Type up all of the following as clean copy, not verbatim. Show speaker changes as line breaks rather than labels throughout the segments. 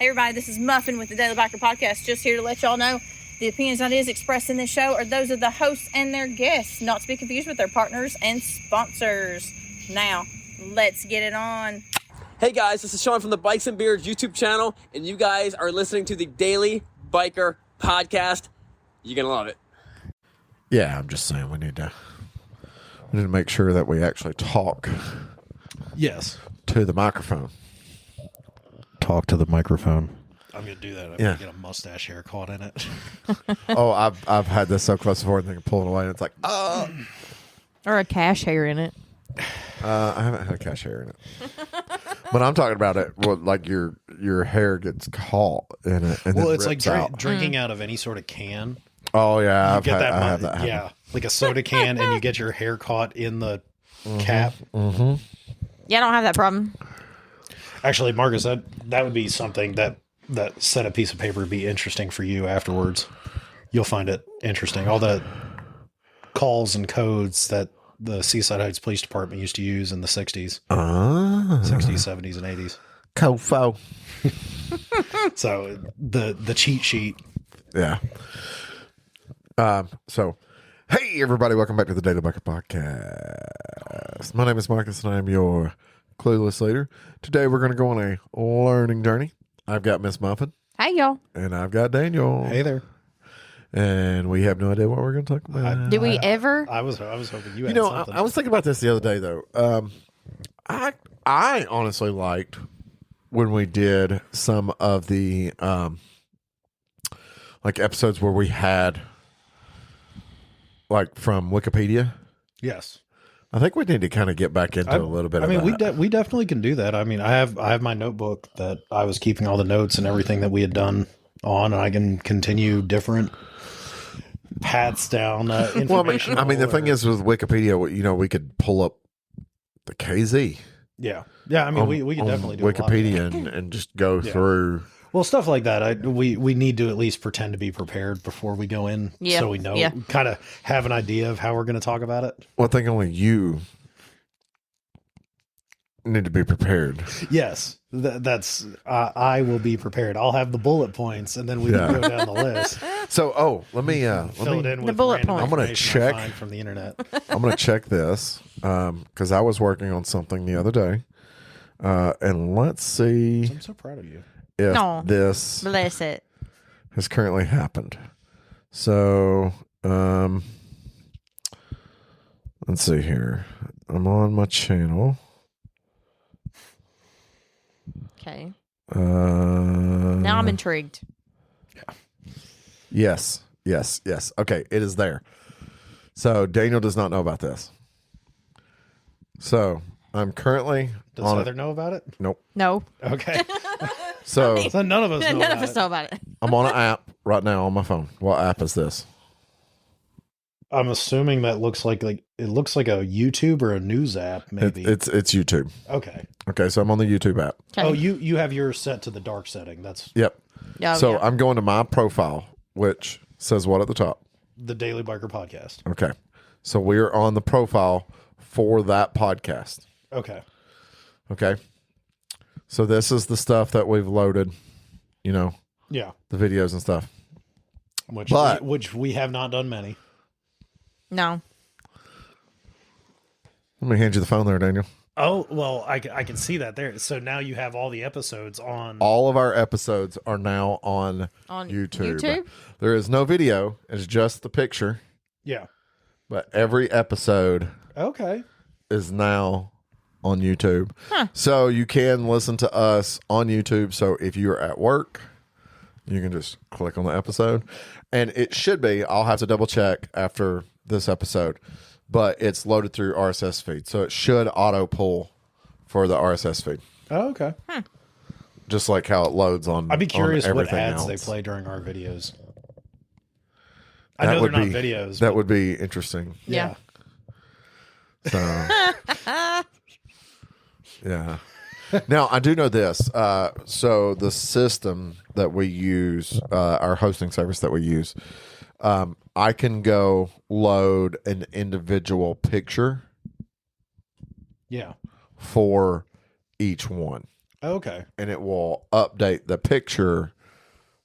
Hey everybody, this is Muffin with the Daily Biker Podcast. Just here to let y'all know the opinions and ideas expressed in this show are those of the hosts and their guests, not to be confused with their partners and sponsors. Now, let's get it on.
Hey guys, this is Sean from the Bikes and Beards YouTube channel, and you guys are listening to the Daily Biker Podcast. You're gonna love it.
Yeah, I'm just saying we need to make sure that we actually talk.
Yes.
To the microphone.
Talk to the microphone. I'm going to do that. I'm
Yeah.
going to get a mustache hair caught in it.
Oh, I've had this so close before and then pull it away and it's like,
Or a cash hair in it.
I haven't had a cash hair in it. But I'm talking about it, well, like your hair gets caught in it and
Well,
then
it's like
rips out.
drinking out of any sort of can.
Oh, yeah.
You
I have that happen.
yeah, like a soda can, and you get your hair caught in the cap.
Mm-hmm.
Yeah, I don't have that problem.
Actually, Marcus, that would be something that set a piece of paper would be interesting for you afterwards. You'll find it interesting. All the calls and codes that the Seaside Heights Police Department used to use in the 60s. 60s, 70s, and 80s.
Cofo.
So the cheat sheet.
Yeah. So, hey, everybody. Welcome back to the Daily Biker Podcast. My name is Marcus, and I am your clueless leader. Today, we're going to go on a learning journey. I've got Miss Muffin.
Hey, y'all.
And I've got Daniel.
Hey there.
And we have no idea what we're going to talk about.
Did we ever?
I was hoping you had
You know,
something.
I was thinking about this the other day, though. I honestly liked when we did some of the like episodes where we had like from Wikipedia.
Yes.
I think we need to kind of get back into a little bit.
I mean,
of that.
we definitely can do that. I mean, I have my notebook that I was keeping all the notes and everything that we had done on, and I can continue different paths down information.
Well, I mean, the thing is with Wikipedia, you know, we could pull up the KZ.
yeah. I mean, we can definitely do
Wikipedia and just go through.
Well, stuff like that. We need to at least pretend to be prepared before we go in, so we know, kind of have an idea of how we're going to talk about it.
Well, I think only you need to be prepared.
Yes, that's. I will be prepared. I'll have the bullet points, and then we can go down the list.
So, let me
Fill it in with
bullet
random
points.
I'm gonna
information I
check
find from the internet.
I'm going to check this because I was working on something the other day, and let's see
I'm so proud of you.
if
Aw.
this
Bless it.
has currently happened. So, let's see here. I'm on my channel.
Okay.
Now
I'm intrigued.
Yes. Okay, it is there. So Daniel does not know about this. So I'm currently
Does
on
Heather know about it?
Nope.
No.
Okay.
So
So none of us know
None
about
of us know about it.
I'm on an app right now on my phone. What app is this?
I'm assuming that looks like it looks like a YouTube or a news app, maybe.
It's YouTube.
Okay.
Okay, so I'm on the YouTube app.
Okay.
Oh, you have yours set to the dark setting. That's
Yep.
Oh,
So
yeah.
I'm going to my profile, which says what at the top?
the Daily Biker Podcast.
Okay. So we're on the profile for that podcast.
Okay.
Okay. So this is the stuff that we've loaded, you know,
Yeah.
the videos and stuff.
Which we have not done many.
No.
Let me hand you the phone there, Daniel.
Oh, well, I can see that there. So now you have all the episodes on.
All of our episodes are now on YouTube.
YouTube?
There is no video. It's just the picture.
Yeah.
But every episode
Okay.
is now on YouTube.
Huh.
So you can listen to us on YouTube. So if you're at work, you can just click on the episode. And it should be, I'll have to double check after this episode, but it's loaded through RSS feed. So it should auto pull for the RSS feed.
Oh, okay.
Just like how it loads on
I'd be curious
on
what
everything
ads
else.
they play during our videos. I
That
know they're
would
not
be-
videos.
That
but-
would be interesting.
Yeah.
So, yeah. Now, I do know this. So the system that we use, our hosting service that we use, I can go load an individual picture
Yeah.
for each one.
Okay.
and it will update the picture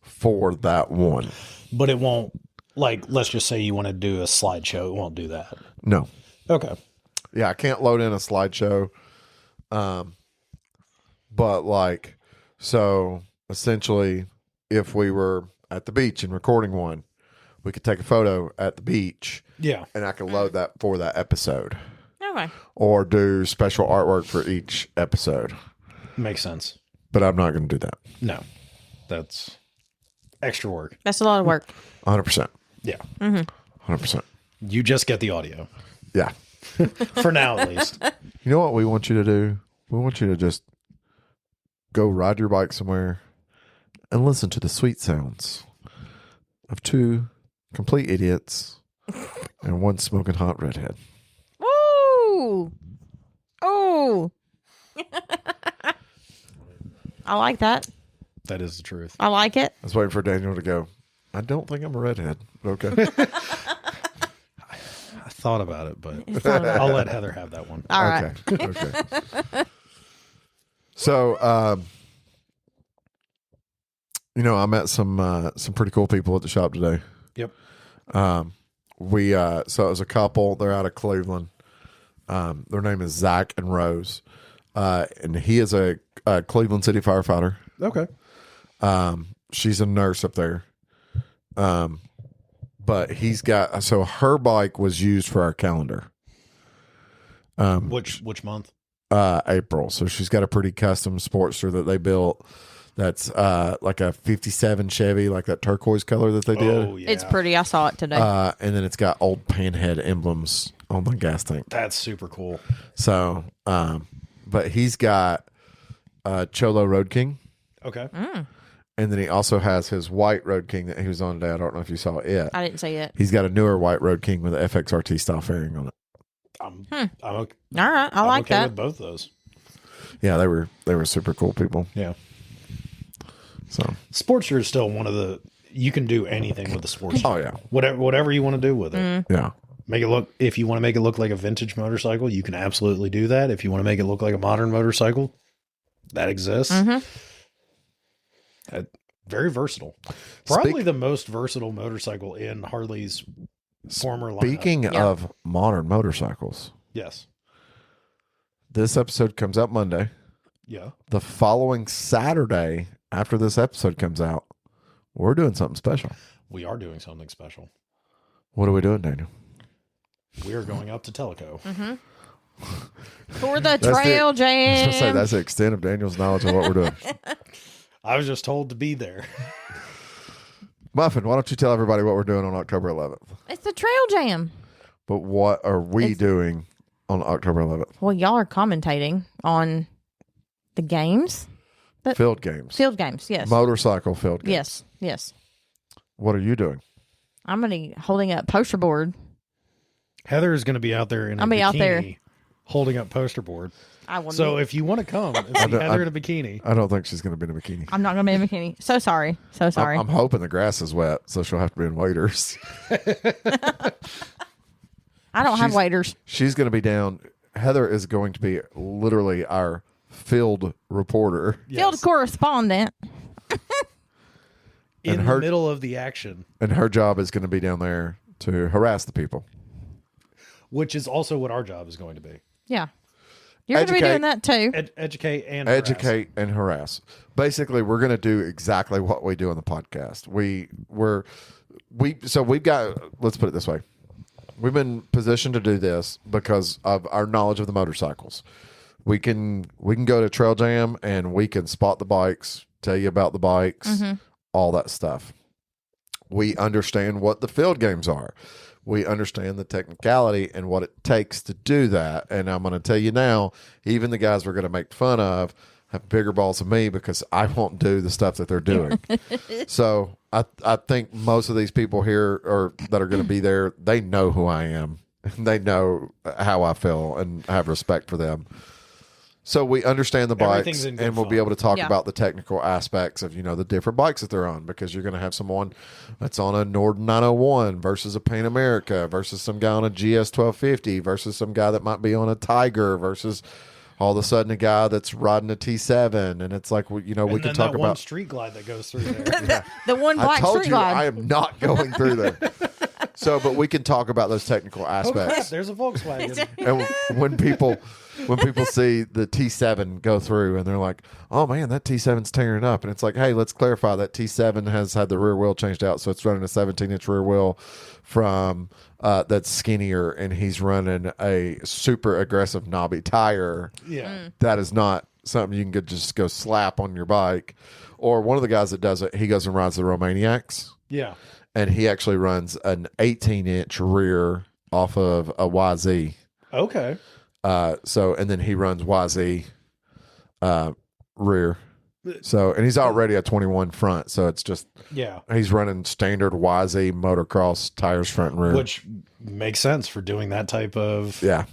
for that one.
But it won't, like, let's just say you want to do a slideshow. It won't do that.
No.
Okay.
Yeah, I can't load in a slideshow. But like, so essentially, if we were at the beach and recording one, we could take a photo at the beach
Yeah.
and I can load that for that episode
Okay.
or do special artwork for each episode.
Makes sense.
But I'm not going to do that.
No. That's extra work.
That's a lot of work.
100%.
Yeah.
100%.
You just get the audio.
Yeah.
For now, at least.
You know what we want you to do? We want you to just go ride your bike somewhere and listen to the sweet sounds of two complete idiots and one smoking hot redhead.
Woo! Oh. I like that.
That is the truth.
I like it.
I was waiting for Daniel to go, I don't think I'm a redhead, but okay.
I thought about it, but
It's not about-
I'll let Heather have that one.
All right.
Okay. So, you know, I met some pretty cool people at the shop today.
Yep.
So it was a couple. They're out of Cleveland. Their name is Zach and Rose, and he is a Cleveland City firefighter.
Okay.
She's a nurse up there. But he's got, so her bike was used for our calendar.
Which month?
April. So she's got a pretty custom Sportster that they built. That's like a 57 Chevy, like that turquoise color that they did.
Oh, yeah.
It's pretty. I saw it today.
And then it's got old panhead emblems on the gas tank.
That's super cool.
So, but he's got Cholo Road King.
Okay.
And then he also has his white Road King that he was on today. I don't know if you saw it.
I didn't see it.
He's got a newer white Road King with an FXRT style fairing on it.
I'm okay,
All right. I
I'm
like
okay
that.
with both those.
Yeah, they were super cool people.
Yeah.
So,
Sportster is still one of the, you can do anything with the Sportster.
oh yeah,
Whatever you want to do with it.
yeah.
Make it look, if you want to make it look like a vintage motorcycle, you can absolutely do that. If you want to make it look like a modern motorcycle, that exists. Very versatile. Probably the most versatile motorcycle in Harley's former lineup.
Speaking of modern motorcycles,
Yes.
this episode comes out Monday.
Yeah.
The following Saturday, after this episode comes out, we're doing something special.
We are doing something special.
What are we doing, Daniel?
We are going up to Teleco.
For the
That's the-
trail
I was gonna say
jam.
that's the extent of Daniel's knowledge of what we're doing.
I was just told to be there.
Muffin, why don't you tell everybody what we're doing on October 11th?
It's the trail jam.
But what are we doing on October 11th?
Well, y'all are commentating on the games.
Field games.
Field games, yes.
Motorcycle field games.
Yes, yes.
What are you doing?
I'm going to be holding up poster board.
Heather is going to be out there in a
I'll be
bikini
out there.
holding up poster board.
I will
So
be.
if you want to come and see Heather in a bikini,
I don't think she's going to be in a bikini.
I'm not going to be in a bikini. So sorry. So sorry.
I'm hoping the grass is wet, so she'll have to be in waders.
I don't have
she's-
waiters.
She's going to be down. Heather is going to be literally our field reporter.
Field
yes,
correspondent.
in
and
the
her-
middle of the action,
And her job is going to be down there to harass the people.
which is also what our job is going to be.
Yeah. You're going to be
Educate.
doing that too.
Educate and harass.
Educate and harass. Basically, we're going to do exactly what we do on the podcast. We've got, let's put it this way. We've been positioned to do this because of our knowledge of the motorcycles. We can go to Trail Jam and we can spot the bikes, tell you about the bikes, all that stuff. We understand what the field games are. We understand the technicality and what it takes to do that. And I'm going to tell you now, even the guys we're going to make fun of have bigger balls than me because I won't do the stuff that they're doing. So I think most of these people here or that are going to be there, they know who I am. They know how I feel and have respect for them. So we understand the bikes
Everything's in good
and we'll be
fun.
able to talk
Yeah.
about the technical aspects of, the different bikes that they're on, because you're going to have someone that's on a Norden 901 versus a Pan America versus some guy on a GS 1250 versus some guy that might be on a Tiger versus all of a sudden a guy that's riding a T7, and it's like, well, you know, we
And
can
then
talk
that one
about.
street glide that goes through there.
The one
I
black
told
street
you
glide.
I am not going through there. So, but we can talk about those technical
Oh crap!
aspects.
There's a Volkswagen.
And when people see the T7 go through and they're like, oh man, that T7's tearing up, and it's like, hey, let's clarify that T7 has had the rear wheel changed out, so it's running a 17-inch rear wheel from that's skinnier, and he's running a super aggressive knobby tire.
Yeah.
That is not something you can just go slap on your bike. Or one of the guys that does it, he goes and rides the Romaniacs,
Yeah.
and he actually runs an 18-inch rear off of a YZ.
Okay.
So, and then he runs YZ rear. So, and he's already a 21 front. So it's just,
Yeah.
he's running standard YZ motocross tires front and rear.
Which makes sense for doing that type of.
Yeah.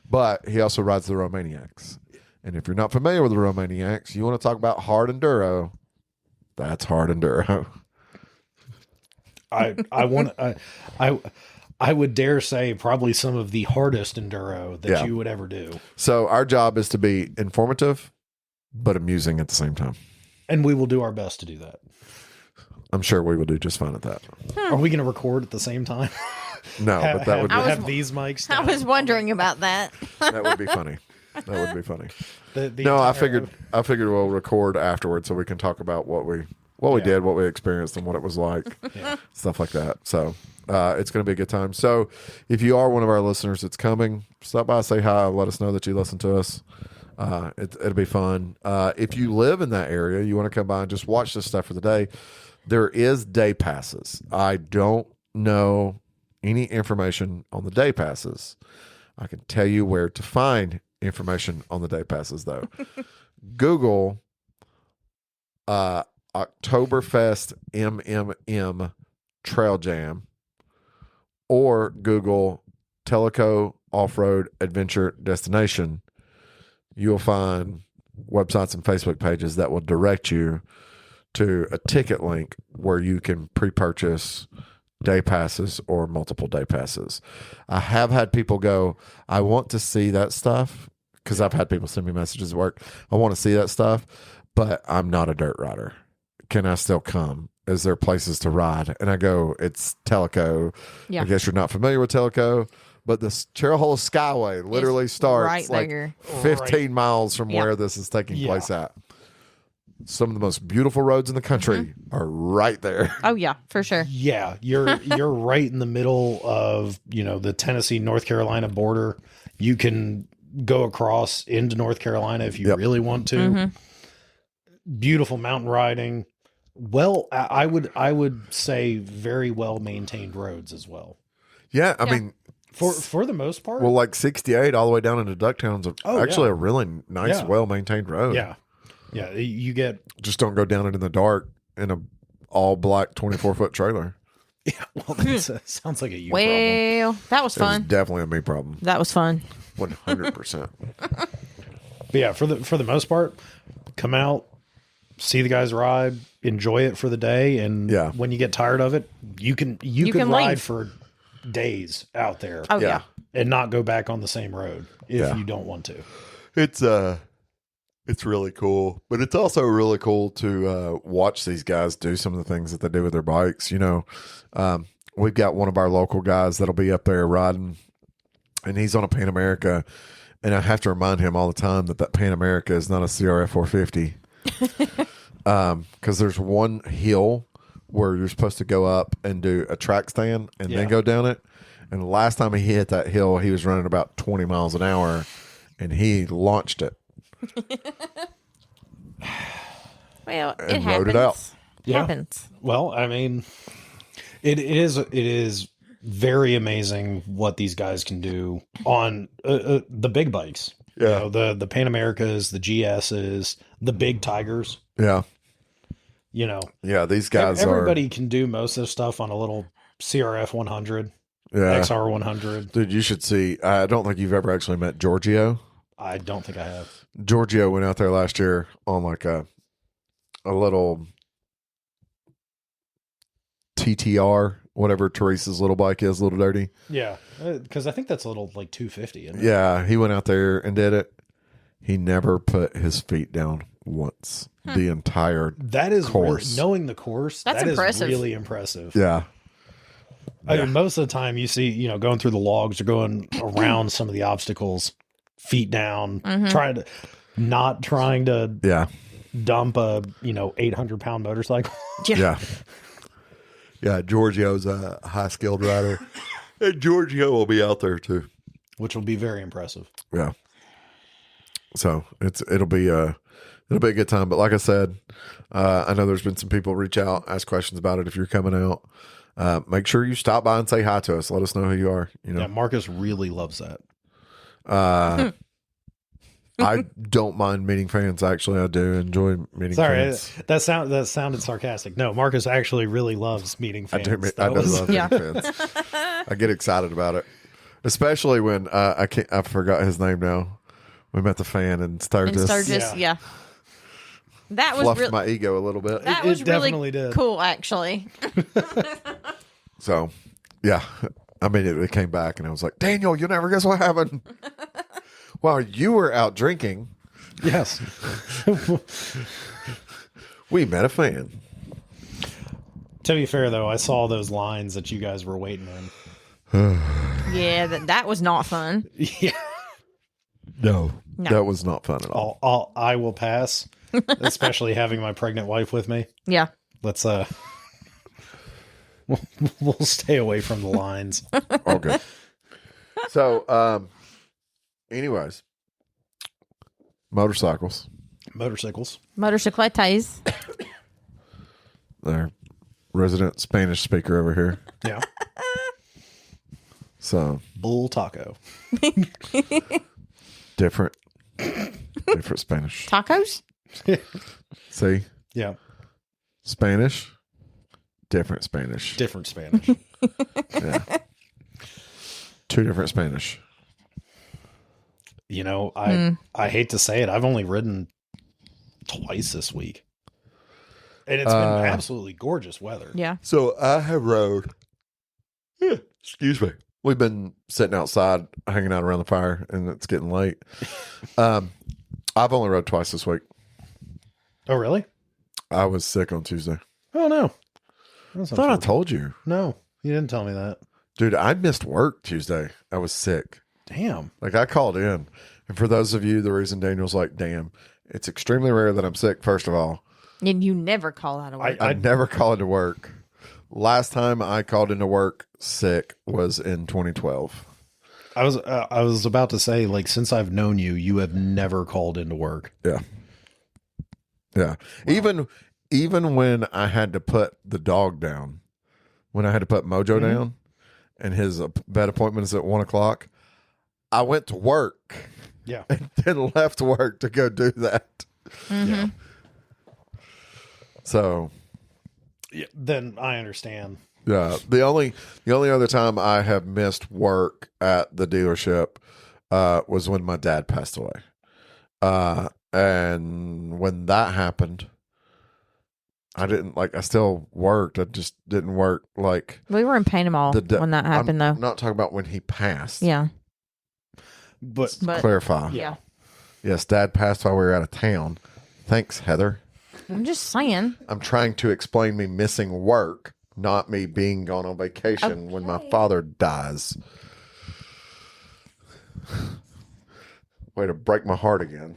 But he also rides the Romaniacs. And if you're not familiar with the Romaniacs, you want to talk about hard enduro. That's hard enduro.
I would dare say probably some of the hardest enduro that
Yeah.
you would ever do.
So our job is to be informative, but amusing at the same time.
And we will do our best to do that.
I'm sure we will do just fine at that.
Are we going to record at the same time?
No, but that would be,
have these mics.
I
down?
was wondering about that.
that would be funny. That would be funny.
The
No, I
entire-
figured we'll record afterwards so we can talk about what we did, what we experienced, and what it was like, stuff like that. So it's going to be a good time. So if you are one of our listeners that's coming, stop by, say hi, let us know that you listen to us. It'll be fun. If you live in that area, you want to come by and just watch this stuff for the day. There is day passes. I don't know any information on the day passes. I can tell you where to find information on the day passes, though. Google Oktoberfest MMM Trail Jam, or Google Teleco Off-Road Adventure Destination. You'll find websites and Facebook pages that will direct you to a ticket link where you can pre-purchase day passes or multiple day passes. I have had people go, I want to see that stuff, because I've had people send me messages at work. I want to see that stuff, but I'm not a dirt rider. Can I still come? Is there places to ride? And I go, it's Teleco.
Yeah.
I guess you're not familiar with Teleco, but the Cherry Skyway literally starts
right
like
there.
15 miles from
Yeah.
where this is taking
Yeah.
place at. Some of the most beautiful roads in the country are right there.
Oh yeah, for sure.
Yeah, you're right in the middle of, the Tennessee North Carolina border. You can go across into North Carolina if you
Yep.
really want to. Beautiful mountain riding. Well, I would say very well maintained roads as well.
Yeah, I
Yeah.
mean,
For the most part.
well, like 68 all the way down into Ducktown's actually
yeah.
a really nice,
Yeah.
well-maintained road.
yeah. Yeah, you get
Just don't go down it in the dark in a all-black 24-foot trailer.
well that sounds like a you
Well, that was
It was
fun.
definitely a me problem.
That was fun.
100%.
But yeah, for the most part, come out, see the guys ride, enjoy it for the day, and
Yeah.
when you get tired of it, you can
can
ride
leave.
for days out there
Oh
Yeah.
yeah.
and not go back on the same road if
Yeah.
you don't want to.
It's really cool, but it's also really cool to watch these guys do some of the things that they do with their bikes. We've got one of our local guys that'll be up there riding, and he's on a Pan America, and I have to remind him all the time that Pan America is not a CRF 450, because there's one hill where you're supposed to go up and do a track stand and then
Yeah.
go down it. And the last time he hit that hill, he was running about 20 miles an hour, and he launched it.
Well, it
And
happens.
rode it out.
It
Yeah.
happens.
Well, I mean, it is very amazing what these guys can do on the big bikes.
Yeah.
The Pan Americas, the GSs, the big Tigers.
Yeah. Yeah, these guys
Everybody can do most of the stuff on a little CRF 100,
are. Yeah.
XR 100.
Dude, you should see. I don't think you've ever actually met Giorgio.
I don't think I have.
Giorgio went out there last year on like a little TTR, whatever Teresa's little bike is, Little Dirty.
Yeah, because I think that's a little like 250. Isn't it?
Yeah, he went out there and did it. He never put his feet down once. The entire
That is
course.
knowing the course.
That's
that
impressive.
Is really impressive.
Yeah.
I mean, most of the time you see, going through the logs or going around some of the obstacles, feet down, not trying to
Yeah.
dump a 800-pound motorcycle.
Yeah. Yeah. Giorgio's a high skilled rider. And Giorgio will be out there too.
Which will be very impressive.
Yeah. So it'll be a good time. But like I said, I know there's been some people reach out, ask questions about it. If you're coming out, make sure you stop by and say hi to us. Let us know who you are.
Yeah, Marcus really loves that.
I don't mind meeting fans. Actually, I do enjoy meeting
Sorry,
fans.
that sounded sarcastic. No, Marcus actually really loves meeting fans.
I do love meeting fans. I get excited about it, especially when I forgot his name now. We met the fan in Sturgis.
In Sturgis, yeah. That was
Fluffed
really
my ego a little bit.
that
It
was really
definitely did.
cool, actually.
So, yeah. I mean, it came back and I was like, Daniel, you'll never guess what happened. While you were out drinking,
Yes.
we met a fan.
To be fair, though, I saw those lines that you guys were waiting in.
Yeah, that was not fun.
Yeah.
No.
No.
That was not fun at all.
I will pass, especially having my pregnant wife with me.
Yeah.
Let's we'll stay away from the lines.
Okay. So, anyways, motorcycles.
Motorcycles.
Motorcyclettes.
Their resident Spanish speaker over here.
Yeah.
So
Bull taco.
different Spanish.
Tacos?
See,
Yeah.
Spanish, different Spanish.
Different Spanish.
Yeah, two different Spanish.
I hate to say it. I've only ridden twice this week. And it's been absolutely gorgeous weather.
Yeah.
So I have rode. Yeah, excuse me. We've been sitting outside, hanging out around the fire, and it's getting late. I've only rode twice this week.
Oh, really?
I was sick on Tuesday.
Oh, no.
I thought I told you,
No, you didn't tell me that.
dude. I missed work Tuesday. I was sick.
Damn.
Like I called in, and for those of you, the reason Daniel's like, "Damn, it's extremely rare that I'm sick." First of all,
And you never call out of work.
I never call into work. Last time I called into work sick was in 2012.
I was about to say, like, since I've known you, you have never called into work.
Yeah. Yeah. Wow. Even when I had to put the dog down, when I had to put Mojo down and his vet appointment is at 1:00, I went to work.
Yeah.
And then left work to go do that.
Yeah.
So
Yeah. Then I understand.
yeah, the only other time I have missed work at the dealership was when my dad passed away. And when that happened, I still worked. I just didn't work like
We were in Panama when that happened,
I'm
though.
not talking about when he passed.
Yeah.
But
Clarify.
Yeah.
Yes, Dad passed while we were out of town. Thanks, Heather.
I'm just saying.
I'm trying to explain me missing work, not me being gone on vacation when my father dies. Way to break my heart again.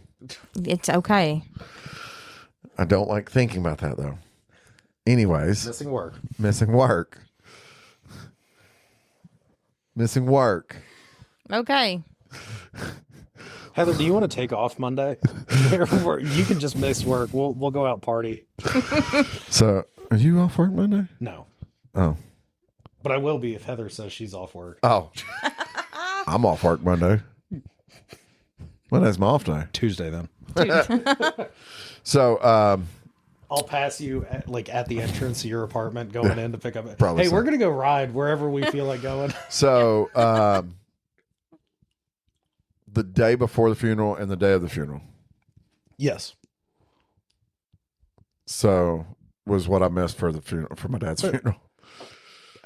It's okay.
I don't like thinking about that, though. Anyways,
missing work.
missing work. Missing work.
Okay.
Heather, do you want to take off Monday? You can just miss work. We'll go out party.
So, are you off work Monday?
No.
Oh.
But I will be if Heather says she's off work.
Oh. I'm off work Monday. Monday's my off day.
Tuesday then.
So,
I'll pass you at the entrance of your apartment going in to pick up.
Probably
Hey,
so.
we're going to go ride wherever we feel like going.
So, the day before the funeral and the day of the funeral.
Yes.
So, was what I missed for the funeral, for my dad's funeral.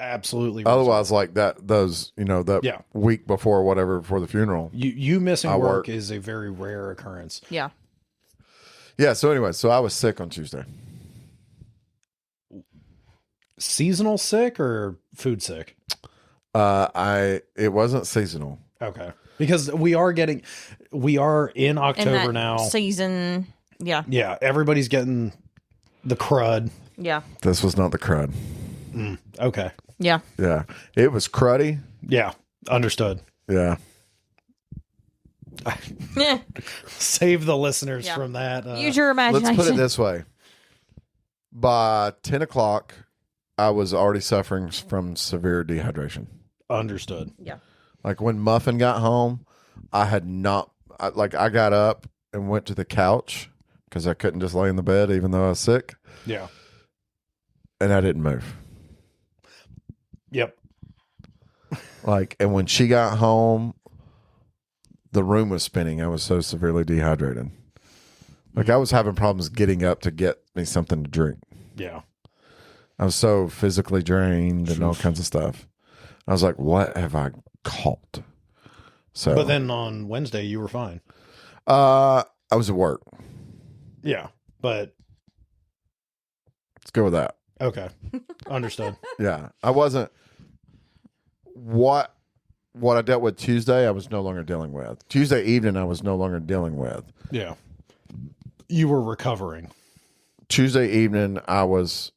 absolutely.
Otherwise, like that, those, that
Yeah.
week before, whatever, before the funeral.
You missing
I
work
work.
is a very rare occurrence.
Yeah.
Yeah. So anyway, I was sick on Tuesday.
Seasonal sick or food sick?
It wasn't seasonal.
Okay. Because we are in October
that
now.
Season. Yeah.
Yeah. Everybody's getting the crud.
Yeah.
This was not the crud.
Okay.
Yeah.
Yeah. It was cruddy.
Yeah. Understood.
Yeah.
Yeah.
Save the listeners
Yeah.
from that.
Use your imagination.
Let's put it this way. By 10 o'clock, I was already suffering from severe dehydration.
Understood.
Yeah.
Like when Muffin got home, I got up and went to the couch because I couldn't just lay in the bed even though I was sick,
Yeah.
and I didn't move.
Yep.
And when she got home, the room was spinning. I was so severely dehydrated. I was having problems getting up to get me something to drink.
Yeah.
I was so physically drained and all kinds of stuff. I was like, what have I caught? So,
But then on Wednesday, you were fine.
I was at work.
Yeah. But
Let's go with that.
okay. Understood.
Yeah. I wasn't. What I dealt with Tuesday, I was no longer dealing with. Tuesday evening, I was no longer dealing with.
Yeah. You were recovering.
Tuesday evening, I was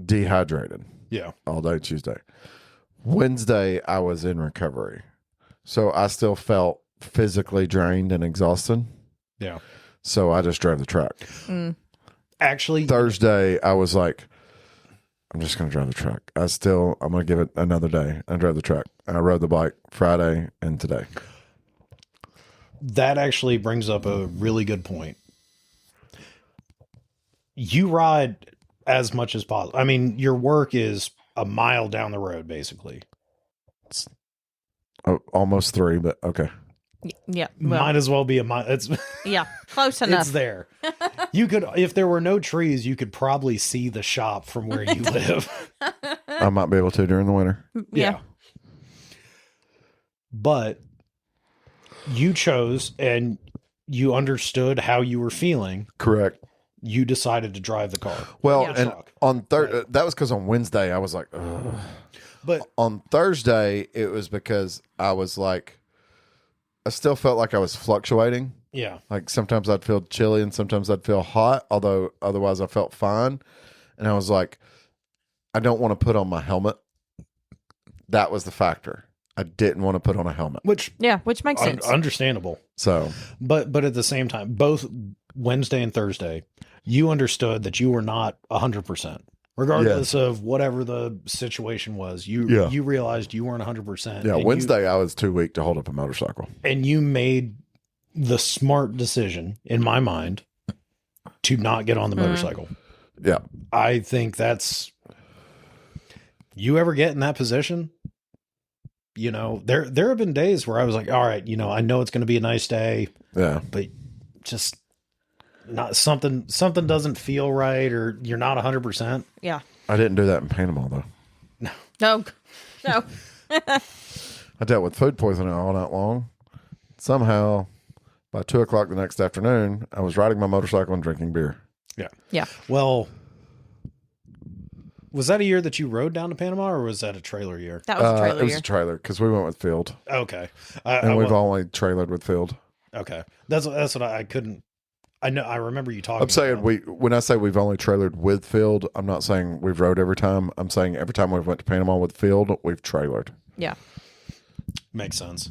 dehydrated
Yeah.
all day Tuesday. Wednesday, I was in recovery. So I still felt physically drained and exhausted.
Yeah.
So I just drove the truck.
Actually,
Thursday, I was like, I'm just going to drive the truck. I'm going to give it another day. I drove the truck. I rode the bike Friday and today.
that actually brings up a really good point. You ride as much as possible. I mean, your work is a mile down the road, basically.
Oh, almost 3, but okay.
Yeah. Well,
Might as well be a mile. It's
yeah. Close enough.
it's there. You could, if there were no trees, you could probably see the shop from where you live.
I might be able to during the winter.
Yeah.
But you chose and you understood how you were feeling.
Correct.
You decided to drive the car.
Well,
Yeah.
and
Truck.
on that was because on Wednesday I was like, ugh.
But
On Thursday it was because I was like, I still felt like I was fluctuating.
yeah,
Like sometimes I'd feel chilly and sometimes I'd feel hot, although otherwise I felt fine. And I was like, I don't want to put on my helmet. That was the factor. I didn't want to put on a helmet.
which
Yeah. Which makes sense.
understandable.
So
But at the same time, both Wednesday and Thursday, you understood that you were not 100%. Regardless of whatever the situation was, you realized you weren't 100%.
yeah,
and
Wednesday I was too weak to hold up a motorcycle.
and you made the smart decision, in my mind, to not get on the motorcycle.
Yeah.
I think that's, you ever get in that position, you know, there have been days where I was like, all right, you know, I know it's going to be a nice day,
Yeah.
but just not something doesn't feel right, or you're not 100%.
Yeah.
I didn't do that in Panama though.
No. No.
I dealt with food poisoning all night long. Somehow, by 2:00 the next afternoon, I was riding my motorcycle and drinking beer.
Yeah.
Yeah.
Well, was that a year that you rode down to Panama, or was that a trailer year?
That was a trailer
It was
year.
a trailer because we went with Field,
Okay.
and we've only trailered with Field.
okay. That's what I couldn't. I know. I remember you talking.
I'm saying
about.
when I say we've only trailered with Field, I'm not saying we've rode every time. I'm saying every time we've went to Panama with Field, we've trailered.
Yeah.
Makes sense.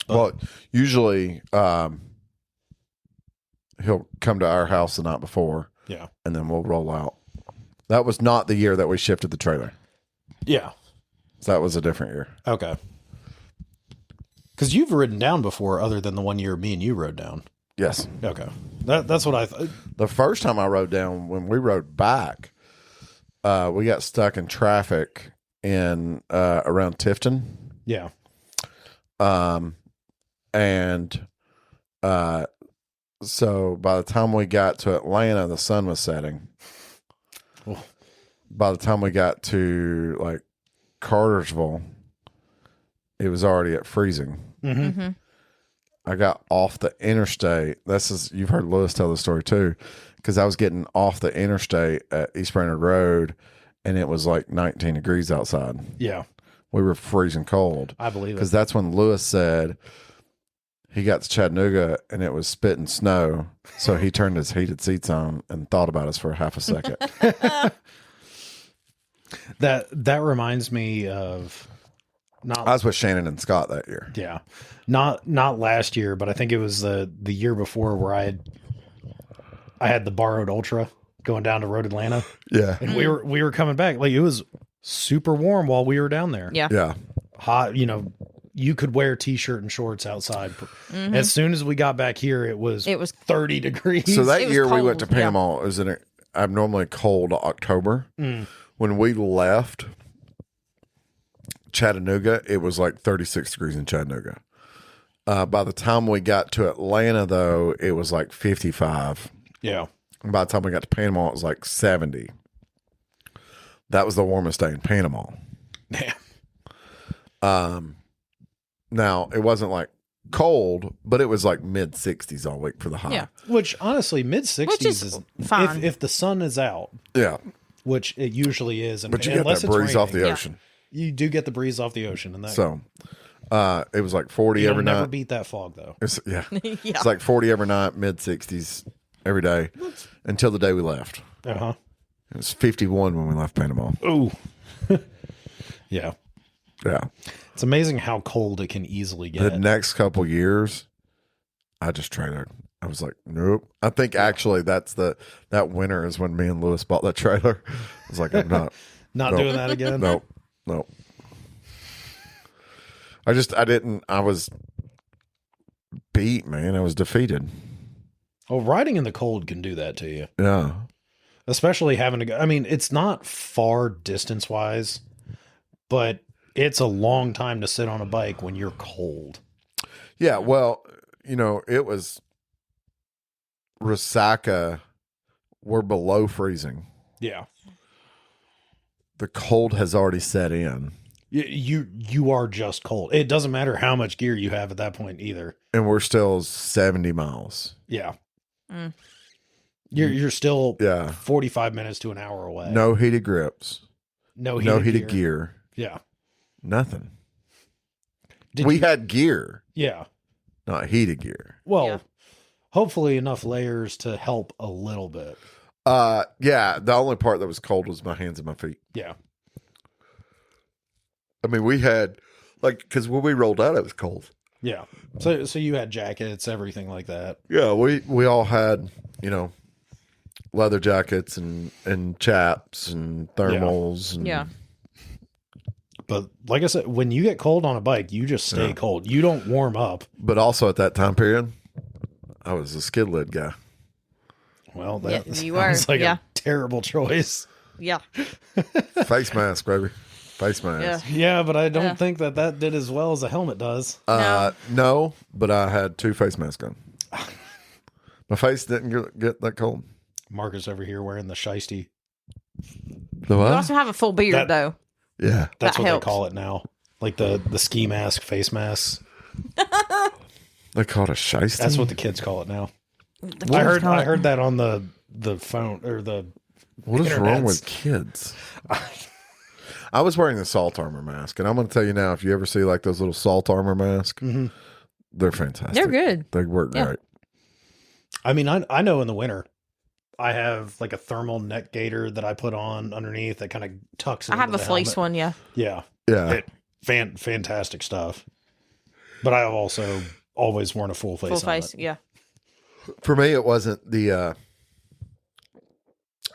Well, usually he'll come to our house the night before,
Yeah.
and then we'll roll out. That was not the year that we shifted the trailer.
Yeah.
That was a different year.
Okay. Because you've ridden down before, other than the one year me and you rode down.
Yes.
Okay. That's what I thought.
The first time I rode down, when we rode back, we got stuck in traffic in around Tifton.
Yeah.
So by the time we got to Atlanta, the sun was setting.
Oh.
By the time we got to like Cartersville, it was already at freezing.
Mm-hmm.
I got off the interstate. You've heard Lewis tell the story too, because I was getting off the interstate at East Brainerd Road, and it was like 19 degrees outside.
Yeah,
We were freezing cold.
I believe
Because
it.
that's when Lewis said he got to Chattanooga and it was spitting snow. So he turned his heated seats on and thought about us for half a second.
That reminds me of
I was with Shannon and Scott that year.
yeah, not last year, but I think it was the year before where I had the borrowed Ultra going down to Road Atlanta,
Yeah.
and we were coming back. Like, it was super warm while we were down there.
Yeah.
Yeah.
Hot, you could wear t-shirt and shorts outside. As soon as we got back here, it was 30 degrees.
So that
It was
year we went to
cold, yeah.
Panama. It was in an abnormally cold October. When we left Chattanooga, it was like 36 degrees in Chattanooga. By the time we got to Atlanta, though, it was like 55.
yeah.
And by the time we got to Panama, it was like 70. That was the warmest day in Panama.
Damn.
Now, it wasn't like cold, but it was like mid 60s all week for the high.
Yeah.
Which, honestly, mid 60s
Which is
is
fine.
if the sun is out,
Yeah.
which it usually is, and
But you get
unless
that
it's
breeze off
raining,
the
Yeah.
ocean.
you do get the breeze off the ocean, and that
So it was like 40
you'll
every
never
night.
beat that fog though.
It's, yeah.
Yeah.
It's like 40 every night, mid 60s every day until the day we left.
Uh-huh.
It was 51 when we left Panama.
Ooh. Yeah.
Yeah.
It's amazing how cold it can easily
The
get.
next couple years, I just trailered. I was like, nope. I think actually that winter is when me and Lewis bought that trailer. I was like, I'm not.
Not
Nope.
doing that again.
Nope. Nope. I was beat, man. I was defeated.
Well, riding in the cold can do that to you,
Yeah.
especially having to go. I mean, it's not far distance wise, but it's a long time to sit on a bike when you're cold.
Yeah. Well, it was Resaca. We're below freezing.
Yeah.
The cold has already set in.
You are just cold. It doesn't matter how much gear you have at that point either.
And we're still 70 miles.
Yeah.
Mm.
You're still
Yeah.
45 minutes to an hour away.
No heated grips.
No
No
heated
heated gear.
Yeah.
Nothing.
Did
we
you-
had gear,
Yeah.
not heated gear.
Well,
Yeah.
hopefully enough layers to help a little bit.
Yeah, the only part that was cold was my hands and my feet.
Yeah.
I mean, we had because when we rolled out, it was cold.
Yeah. So you had jackets, everything like that.
Yeah, we all had leather jackets and chaps and thermals. And,
Yeah.
But like I said, when you get cold on a bike, you just stay cold. You don't warm up.
But also at that time period, I was a skid lid guy.
Well,
Yeah,
that
you
sounds
were.
like
Yeah.
a terrible choice.
Yeah.
Face mask, baby. Face mask.
Yeah.
Yeah, but I don't
Yeah.
think that did as well as a helmet does.
No, but I had 2 face masks on. My face didn't get that cold.
Marcus over here wearing the shiesty.
The
You
what?
also have a full beard,
That-
though.
Yeah.
That's
That
what
helps.
they call it now. Like the ski mask, face mask.
They call it a shiesty.
That's what the kids call it now.
The
I
kids call
heard
it-
that on the phone or the
What is wrong
internets.
with kids? I was wearing the salt armor mask, and I'm going to tell you now, if you ever see like those little salt armor masks, they're fantastic.
They're good.
They work
Yeah.
great.
I mean, I know in the winter, I have like a thermal neck gaiter that I put on underneath that kind of tucks.
I have
into
a
the
fleece
helmet.
one, yeah.
Yeah,
Yeah.
fantastic stuff. But I have also always worn a full face.
Full face,
helmet.
yeah.
For me, it wasn't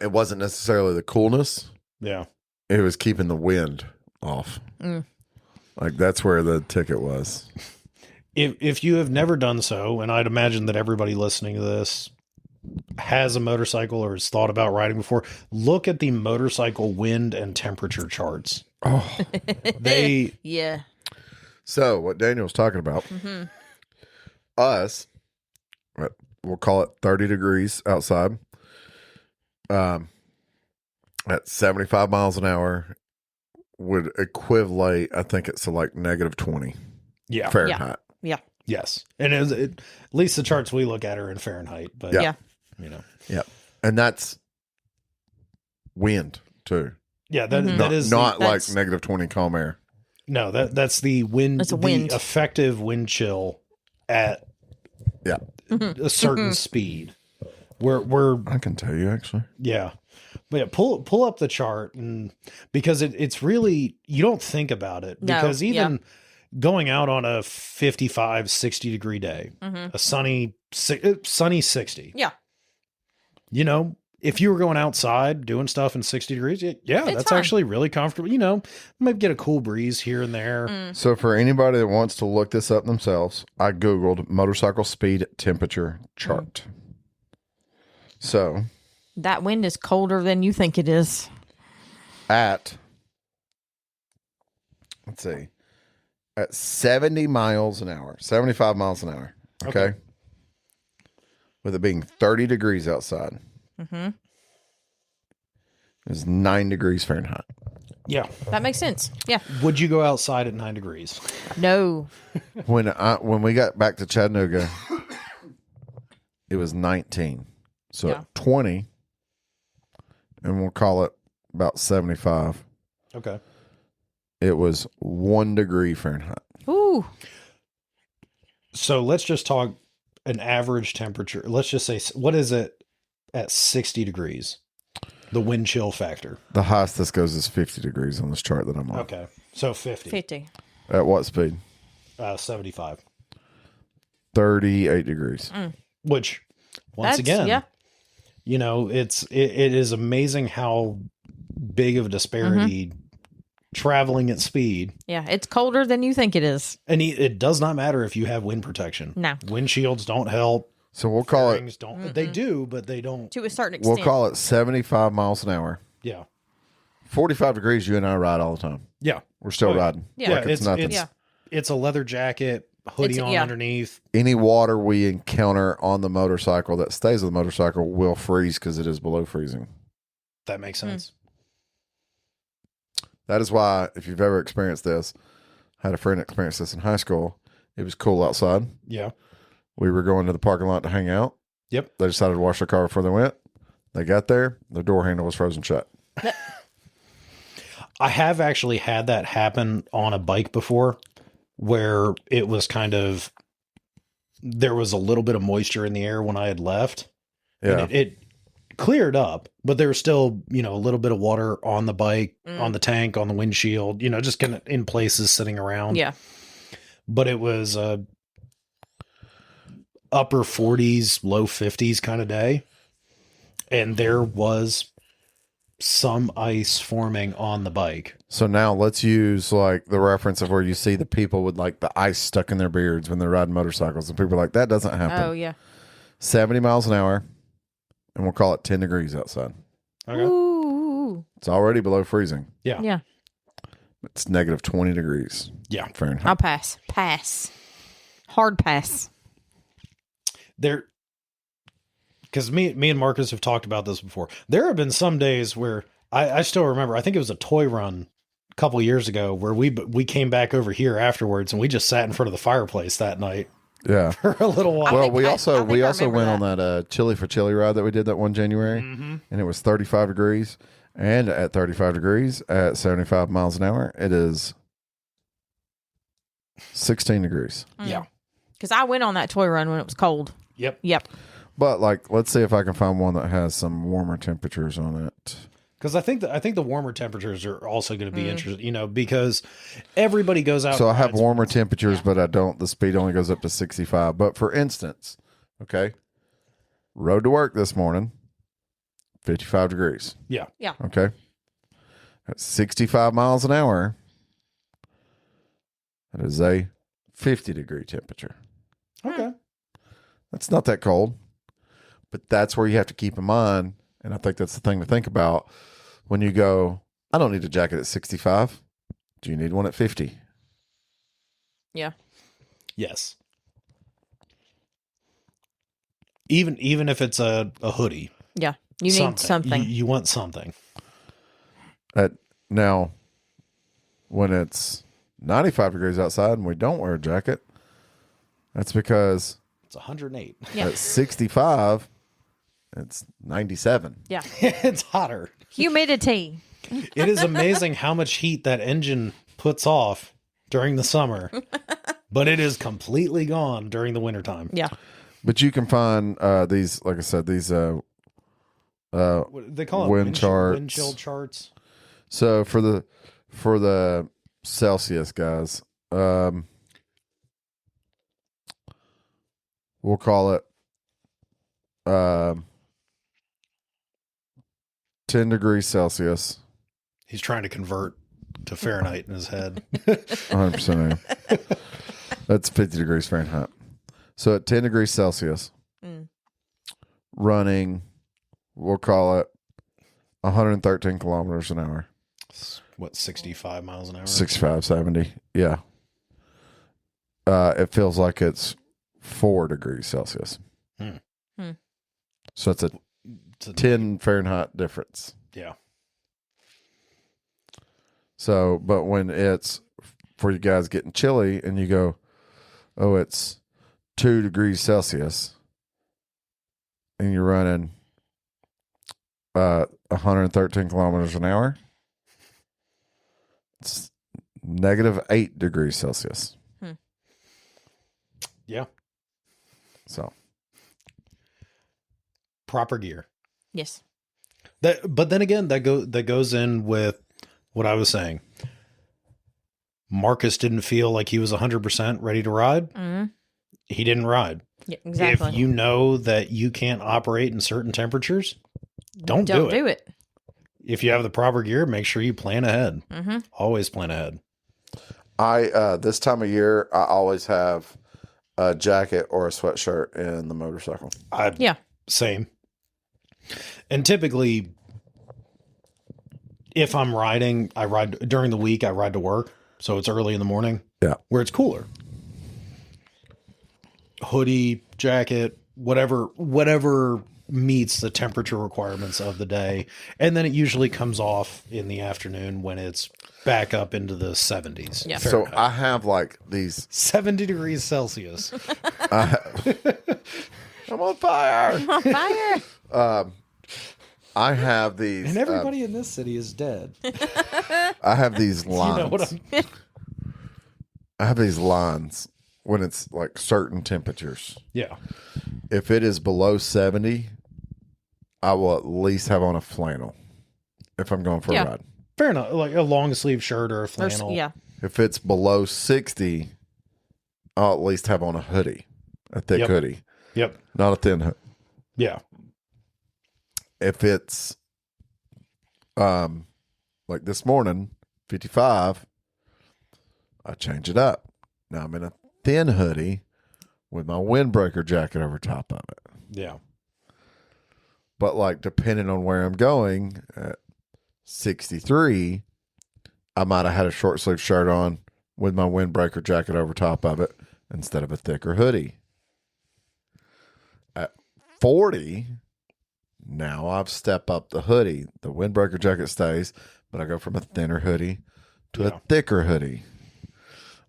it wasn't necessarily the coolness.
Yeah,
It was keeping the wind off.
Mm.
Like that's where the ticket was.
if you have never done so, and I'd imagine that everybody listening to this has a motorcycle or has thought about riding before, look at the motorcycle wind and temperature charts.
Oh,
They
Yeah.
so what Daniel was talking about, us, we'll call it 30 degrees outside, at 75 miles an hour, would equivalent, I think it's to like negative 20
Yeah.
Fahrenheit.
Yeah.
Yes. And at least the charts we look at are in Fahrenheit. But,
Yeah.
you know.
Yeah. And that's wind too.
Yeah, that
Mhm.
that is
Not like
that's-
negative 20 calm air.
no, that's the wind.
That's a wind.
The effective wind chill at
Yeah.
a certain speed. We're
I can tell you actually.
yeah. But yeah, pull up the chart, and because it's really, you don't think about it,
No,
because even going out on a 55, 60 degree day, a sunny 60.
Yeah.
You know, if you were going outside doing stuff in 60 degrees, yeah,
It's
that's
fine.
actually really comfortable. You know, maybe get a cool breeze here and there.
So for anybody that wants to look this up themselves, I Googled motorcycle speed temperature chart. So
That wind is colder than you think it is.
at, let's see, at 70 miles an hour, 75 miles an hour. Okay. With it being 30 degrees outside, it's 9 degrees Fahrenheit.
Yeah.
That makes sense. Yeah.
Would you go outside at 9 degrees?
No.
When we got back to Chattanooga, it was 19. So
Yeah.
at 20, and we'll call it about 75.
Okay.
It was 1 degree Fahrenheit.
Ooh.
So let's just talk an average temperature. Let's just say, what is it at 60 degrees? The wind chill factor.
The highest this goes is 50 degrees on this chart that I'm on.
Okay. So 50.
50.
At what speed?
75.
38 degrees.
Which, once
That's-
again,
yeah.
you know, it is amazing how big of a disparity traveling at speed.
Yeah. It's colder than you think it is.
And it does not matter if you have wind protection.
No.
Windshields don't help.
So we'll call it
Fairings don't. They do, but they don't.
To a certain extent.
we'll call it 75 miles an hour.
Yeah.
45 degrees you and I ride all the time.
Yeah.
We're still
Oh, yeah.
riding.
Yeah.
Like it's nothing.
Yeah.
It's a leather jacket, hoodie
It's-
on
yeah.
underneath.
Any water we encounter on the motorcycle that stays on the motorcycle will freeze because it is below freezing.
That makes sense.
That is why, if you've ever experienced this, I had a friend experience this in high school. It was cool outside.
Yeah.
We were going to the parking lot to hang out.
Yep.
They decided to wash their car before they went. They got there. The door handle was frozen shut.
I have actually had that happen on a bike before, where it was kind of, there was a little bit of moisture in the air when I had left.
Yeah.
And it cleared up, but there was still, you know, a little bit of water on the bike, on the tank, on the windshield, you know, just kind of in places sitting around.
Yeah.
But it was upper 40s, low 50s kind of day. And there was some ice forming on the bike.
So now let's use like the reference of where you see the people with like the ice stuck in their beards when they're riding motorcycles. And people are like, that doesn't happen.
Oh, yeah.
70 miles an hour. And we'll call it 10 degrees outside.
Okay.
Ooh.
It's already below freezing.
Yeah.
Yeah.
It's negative 20 degrees
Yeah.
Fahrenheit.
I'll pass. Pass. Hard pass.
There, because me and Marcus have talked about this before. There have been some days where I still remember, I think it was a toy run a couple years ago, where we came back over here afterwards and we just sat in front of the fireplace that night
Yeah.
for a little while.
Well,
think
we
I
also
remember
went
that.
on that chili for chili ride that we did that one January, and it was 35 degrees. And at 35 degrees at 75 miles an hour, it is 16 degrees.
Yeah.
Because I went on that toy run when it was cold.
Yep.
Yep.
But like, let's see if I can find one that has some warmer temperatures on it.
Because I think the warmer temperatures are also going to be interesting, you know, because everybody goes out.
So I
and
have
rides.
warmer temperatures, but I don't. The speed only goes up to 65. But for instance, okay, rode to work this morning, 55 degrees.
Yeah.
Yeah.
Okay. At 65 miles an hour, that is a 50 degree temperature.
Okay.
That's not that cold, but that's where you have to keep in mind. And I think that's the thing to think about when you go, I don't need a jacket at 65. Do you need one at 50?
Yeah.
Yes. Even if it's a hoodie,
Yeah. You need something.
You want something.
Now, when it's 95 degrees outside and we don't wear a jacket, that's because
It's 108.
Yeah.
at 65, it's 97.
Yeah.
It's hotter.
Humidity.
It is amazing how much heat that engine puts off during the summer, but it is completely gone during the wintertime.
Yeah.
But you can find these, like I said, these
What they call it
wind charts.
wind chill charts.
So for the Celsius guys, we'll call it 10 degrees Celsius.
He's trying to convert to Fahrenheit in his head.
100% am. That's 50 degrees Fahrenheit. So at 10 degrees Celsius, running, we'll call it 113 kilometers an hour.
What, 65 miles an hour?
65, 70. Yeah. It feels like it's 4 degrees Celsius. So it's a
It's a-
10 Fahrenheit difference.
Yeah.
So, but when it's for you guys getting chilly and you go, oh, it's 2 degrees Celsius and you're running 113 kilometers an hour, it's -8 degrees Celsius.
Yeah.
So,
Proper gear.
Yes.
But then again, that goes in with what I was saying. Marcus didn't feel like he was 100% ready to ride. He didn't ride.
Yeah, exactly.
If you know that you can't operate in certain temperatures, don't do it. If you have the proper gear, make sure you plan ahead. Always plan ahead.
I this time of year, I always have a jacket or a sweatshirt in the motorcycle.
Yeah.
Same. And typically, if I'm riding, I ride during the week, I ride to work. So it's early in the morning.
Yeah.
Where it's cooler. Hoodie, jacket, whatever meets the temperature requirements of the day. And then it usually comes off in the afternoon when it's back up into the 70s.
Yeah.
So I have like these.
70 degrees Celsius.
I'm on fire.
Fire.
I have these.
And everybody in this city is dead.
I have these lines.
You know what I'm...
I have these lines when it's like certain temperatures.
Yeah.
If it is below 70, I will at least have on a flannel if I'm going for
Yeah.
a ride.
Fair enough. Like a long sleeve shirt or a flannel.
Yeah.
If it's below 60, I'll at least have on a hoodie, a thick
Yep.
hoodie,
Yep.
not a thin hoodie.
Yeah.
If it's like this morning, 55, I change it up. Now I'm in a thin hoodie with my windbreaker jacket over top of it.
Yeah.
But like depending on where I'm going at 63, I might have had a short sleeve shirt on with my windbreaker jacket over top of it instead of a thicker hoodie. At 40, now I've stepped up the hoodie. The windbreaker jacket stays, but I go from a thinner hoodie to a thicker hoodie.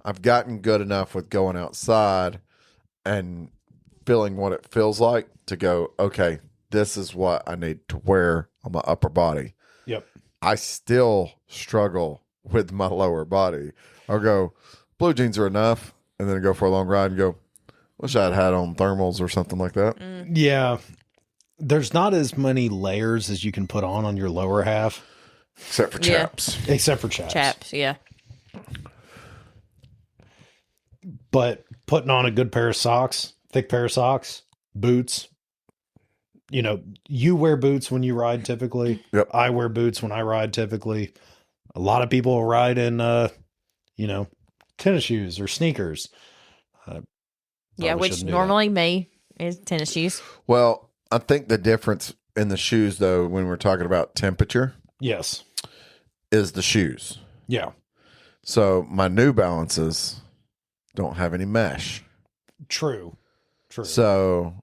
I've gotten good enough with going outside and feeling what it feels like to go, okay, this is what I need to wear on my upper body.
Yep.
I still struggle with my lower body. I'll go, blue jeans are enough, and then go for a long ride and go, wish I'd had on thermals or something like that.
Yeah. There's not as many layers as you can put on your lower half,
Except for
Yeah.
chaps.
except for chaps.
Chaps. Yeah.
But putting on a good pair of socks, thick pair of socks, boots. You know, you wear boots when you ride typically.
Yep.
I wear boots when I ride typically. A lot of people ride in, tennis shoes or sneakers.
Yeah.
Probably
Which
shouldn't do
normally me is tennis shoes.
Well, I think the difference in the shoes, though, when we're talking about temperature,
Yes.
is the shoes.
Yeah.
So my New Balances don't have any mesh.
True.
So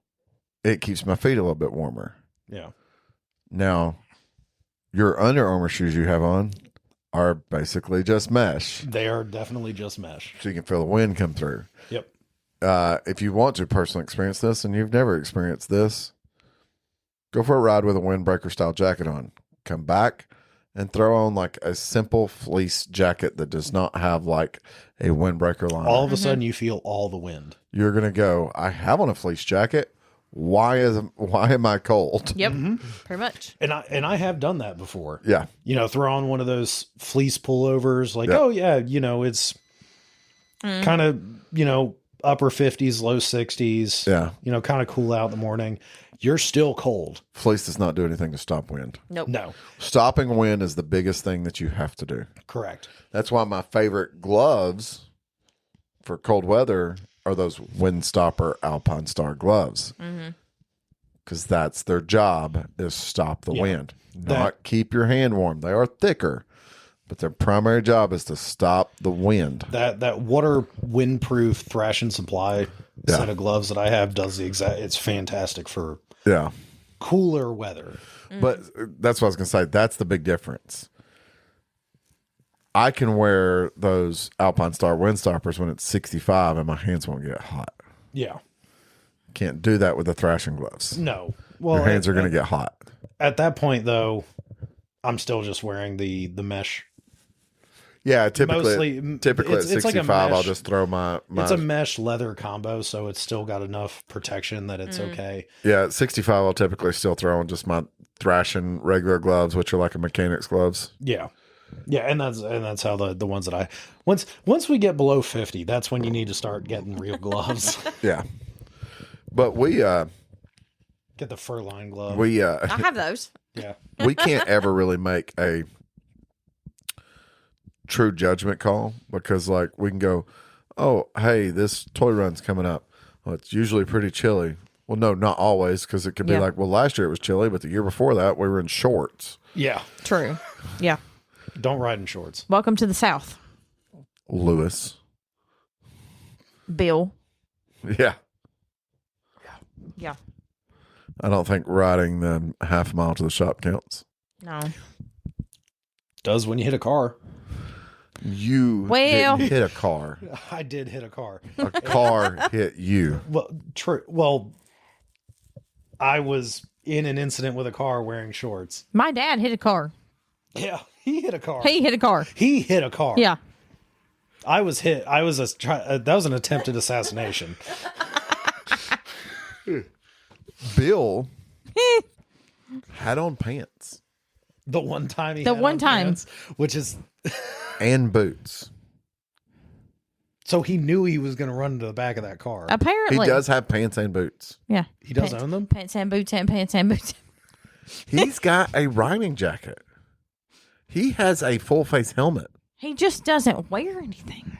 it keeps my feet a little bit warmer.
Yeah.
Now, your Under Armour shoes you have on, are basically just mesh.
They are definitely just mesh.
So you can feel the wind come through.
Yep.
If you want to personally experience this and you've never experienced this, go for a ride with a windbreaker style jacket on. Come back and throw on like a simple fleece jacket that does not have like a windbreaker line.
All of a sudden you feel all the wind.
You're going to go, I have on a fleece jacket. Why am I cold?
Yep. Pretty much.
And I have done that before.
Yeah.
Throw on one of those fleece pullovers like,
Yeah.
oh yeah, it's kind of, upper 50s, low 60s.
Yeah.
Kind of cool out in the morning. You're still cold.
Fleece does not do anything to stop wind.
Nope.
No.
Stopping wind is the biggest thing that you have to do.
Correct.
That's why my favorite gloves for cold weather are those Windstopper Alpine Star gloves. Because that's their job, is stop the wind. Not keep your hand warm. They are thicker, but their primary job is to stop the wind.
That water windproof thrash and supply set of gloves that I have does the exact. It's fantastic for cooler weather.
But that's what I was going to say. That's the big difference. I can wear those Alpine Star Windstoppers when it's 65 and my hands won't get hot.
Yeah.
Can't do that with the thrashing gloves.
No. Well,
Your hands are going to get hot.
At that point, though, I'm still just wearing the mesh.
Yeah, typically
Mostly,
at
it's like a
65, I'll
mesh.
just throw my
It's a mesh leather combo, so it's still got enough protection that it's okay.
yeah, at 65, I'll typically still throw on just my thrashing regular gloves, which are like a mechanic's gloves.
Yeah. Yeah, and that's how the ones that I once we get below 50, that's when you need to start getting real gloves.
Yeah. But we
Get the fur line glove.
I have those.
Yeah.
we can't ever really make a true judgment call because like we can go, oh, hey, this toy run's coming up. Well, it's usually pretty chilly. Well, no, not always, because it could be like, well, last year it was chilly, but the year before that we were in shorts.
Yeah.
True. Yeah.
Don't ride in shorts.
Welcome to the South,
Lewis.
Bill.
Yeah.
Yeah.
I don't think riding the half mile to the shop counts.
No.
Does when you hit a car.
You
Well-
didn't hit a car.
I did hit a car.
A car hit you.
Well, true. Well, I was in an incident with a car wearing shorts.
My dad hit a car.
Yeah, he hit a car.
He hit a car.
He hit a car.
Yeah.
I was hit. I was that was an attempted assassination.
Bill had on pants
The one time he
The
had
one
on
time.
pants, which is
and boots.
so he knew he was going to run into the back of that car.
He
Apparently.
does have pants and boots.
Yeah.
He does
Pants-
own them?
Pants and boots and pants and boots.
He's got a riding jacket. He has a full face helmet.
He just doesn't wear anything.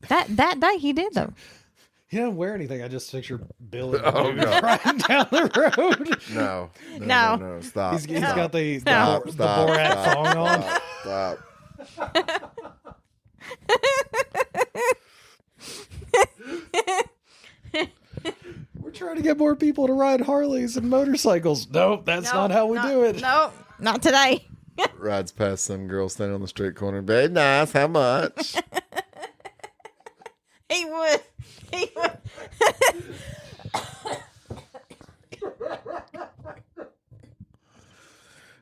That day he did though.
He didn't wear anything. I just picture Bill and
Oh,
dude
no.
riding down the road.
No. Stop.
He's got the
Stop,
the
stop,
Borat
stop,
thong on.
Stop.
We're trying to get more people to ride Harleys and motorcycles. Nope, that's not how we do it.
No, not today.
Rides past some girl standing on the street corner. Very nice. How much?
He would. He would.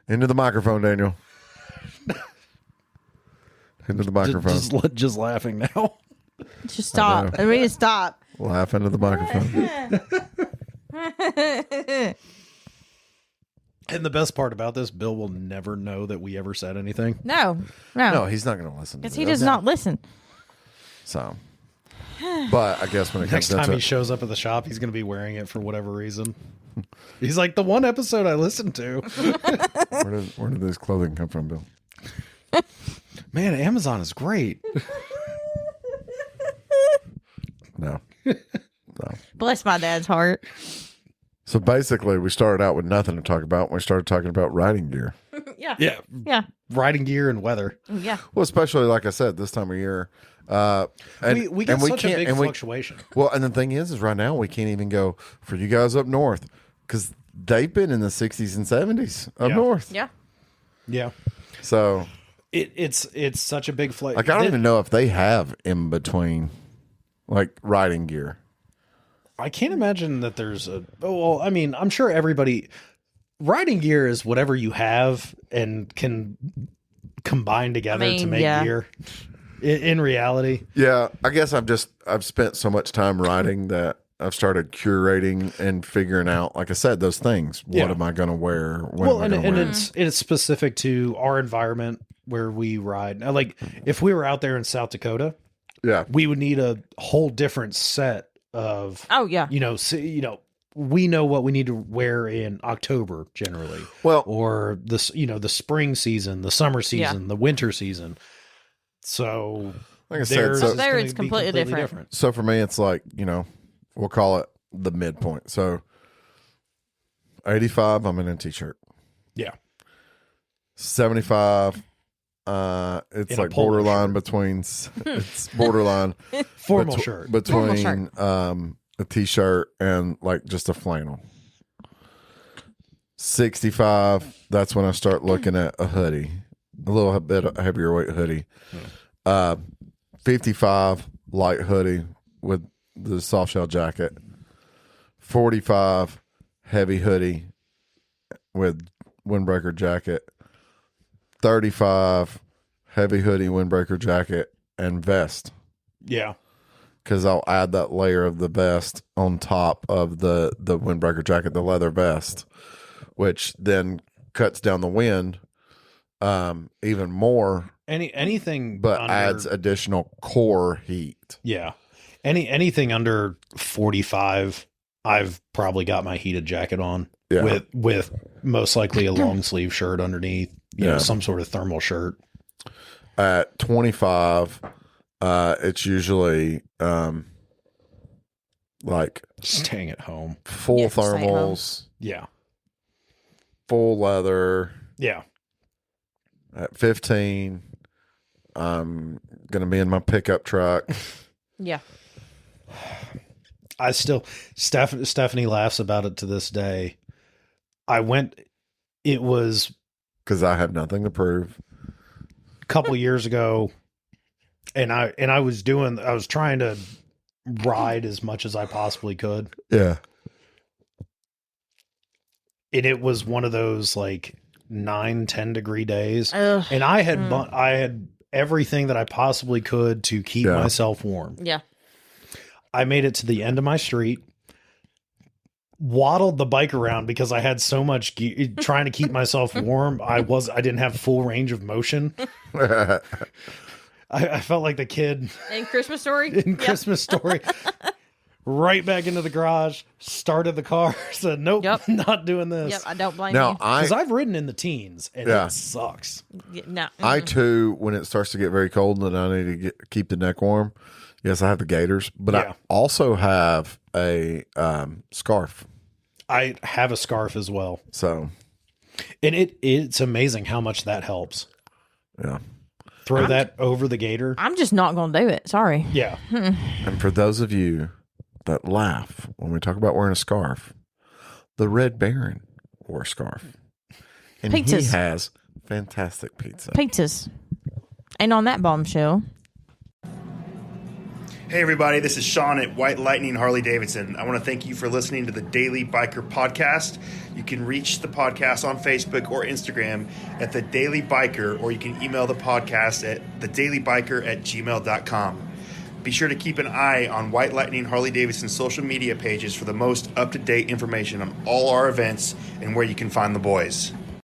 Into the microphone, Daniel. Into the microphone.
Just laughing now.
Just stop. I mean, stop.
Laugh into the microphone.
And the best part about this, Bill will never know that we ever said anything.
No.
No, he's not going to listen.
Because he does not listen.
So, but I guess when it
Next
comes down
time
to
he shows up at the shop, he's going to be wearing it for whatever reason. He's like, the one episode I listened to.
where did this clothing come from, Bill?
Man, Amazon is great.
No.
Bless my dad's heart.
So basically, we started out with nothing to talk about. And we started talking about riding gear.
Yeah.
Yeah.
Yeah.
Riding gear and weather.
Yeah.
Well, especially like I said, this time of year. And
We get such a
can't-
big
and we-
fluctuation.
Well, and the thing is right now we can't even go for you guys up north because they've been in the 60s and 70s up
Yeah.
north.
Yeah.
Yeah.
So
It's such a big flight.
like, I don't even know if they have in between, like, riding gear.
I can't imagine that there's a. Well, I mean, I'm sure everybody. Riding gear is whatever you have and can combine together to make gear. In reality,
Yeah, I guess I've spent so much time riding that I've started curating and figuring out, like I said, those things. What am I going to wear? When am I gonna wear it?
It's specific to our environment where we ride. Now, like if we were out there in South Dakota, we would need a whole different set of.
Oh yeah,
we know what we need to wear in October generally.
Well,
or the spring season, the summer season, the winter season. So,
like I said,
there it's completely different.
So for me, it's like, we'll call it the midpoint. So 85, I'm in a t-shirt.
Yeah.
75, it's like borderline between it's borderline
formal shirt
between a t-shirt and like just a flannel. 65, that's when I start looking at a hoodie, a little bit heavier weight hoodie. 55, light hoodie with the soft shell jacket. 45, heavy hoodie with windbreaker jacket. 35, heavy hoodie, windbreaker jacket, and vest.
Yeah.
Because I'll add that layer of the vest on top of the windbreaker jacket, the leather vest, which then cuts down the wind even more.
Anything,
but adds additional core heat.
Yeah. Anything under 45, I've probably got my heated jacket on. Yeah. With most likely a long sleeve shirt underneath. You know, some sort of thermal shirt.
At 25. It's usually like
staying at home,
full thermals, full leather.
Yeah.
At 15, I'm gonna be in my pickup truck.
Yeah.
I still Stephanie laughs about it to this day. It was
because I have nothing to prove.
A couple years ago. And I was trying to ride as much as I possibly could.
Yeah.
And it was one of those like 9-10 degree days. And I had everything that I possibly could to keep myself warm.
Yeah.
I made it to the end of my street, waddled the bike around because I had so much trying to keep myself warm. I didn't have full range of motion. I felt like the kid
in Christmas Story.
Christmas Story. Right back into the garage, started the car, said, nope, not doing this.
Yep, I don't blame you.
Because I've ridden in the teens, and it sucks.
No.
I, too, when it starts to get very cold and I need to keep the neck warm, yes, I have the gaiters, but I also have a scarf.
I have a scarf as well.
So.
And it's amazing how much that helps.
Yeah.
Throw that over the gator.
I'm just not going to do it. Sorry.
Yeah.
And for those of you that laugh when we talk about wearing a scarf, the Red Baron wore a scarf. And
pizzas.
He has fantastic pizza.
Pizzas. And on that bombshell.
Hey everybody, this is Sean at White Lightning Harley Davidson. I want to thank you for listening to the Daily Biker Podcast. You can reach the podcast on Facebook or Instagram at The Daily Biker, or you can email the podcast at thedailybiker@gmail.com. Be sure to keep an eye on White Lightning Harley Davidson social media pages for the most up-to-date information on all our events and where you can find the boys.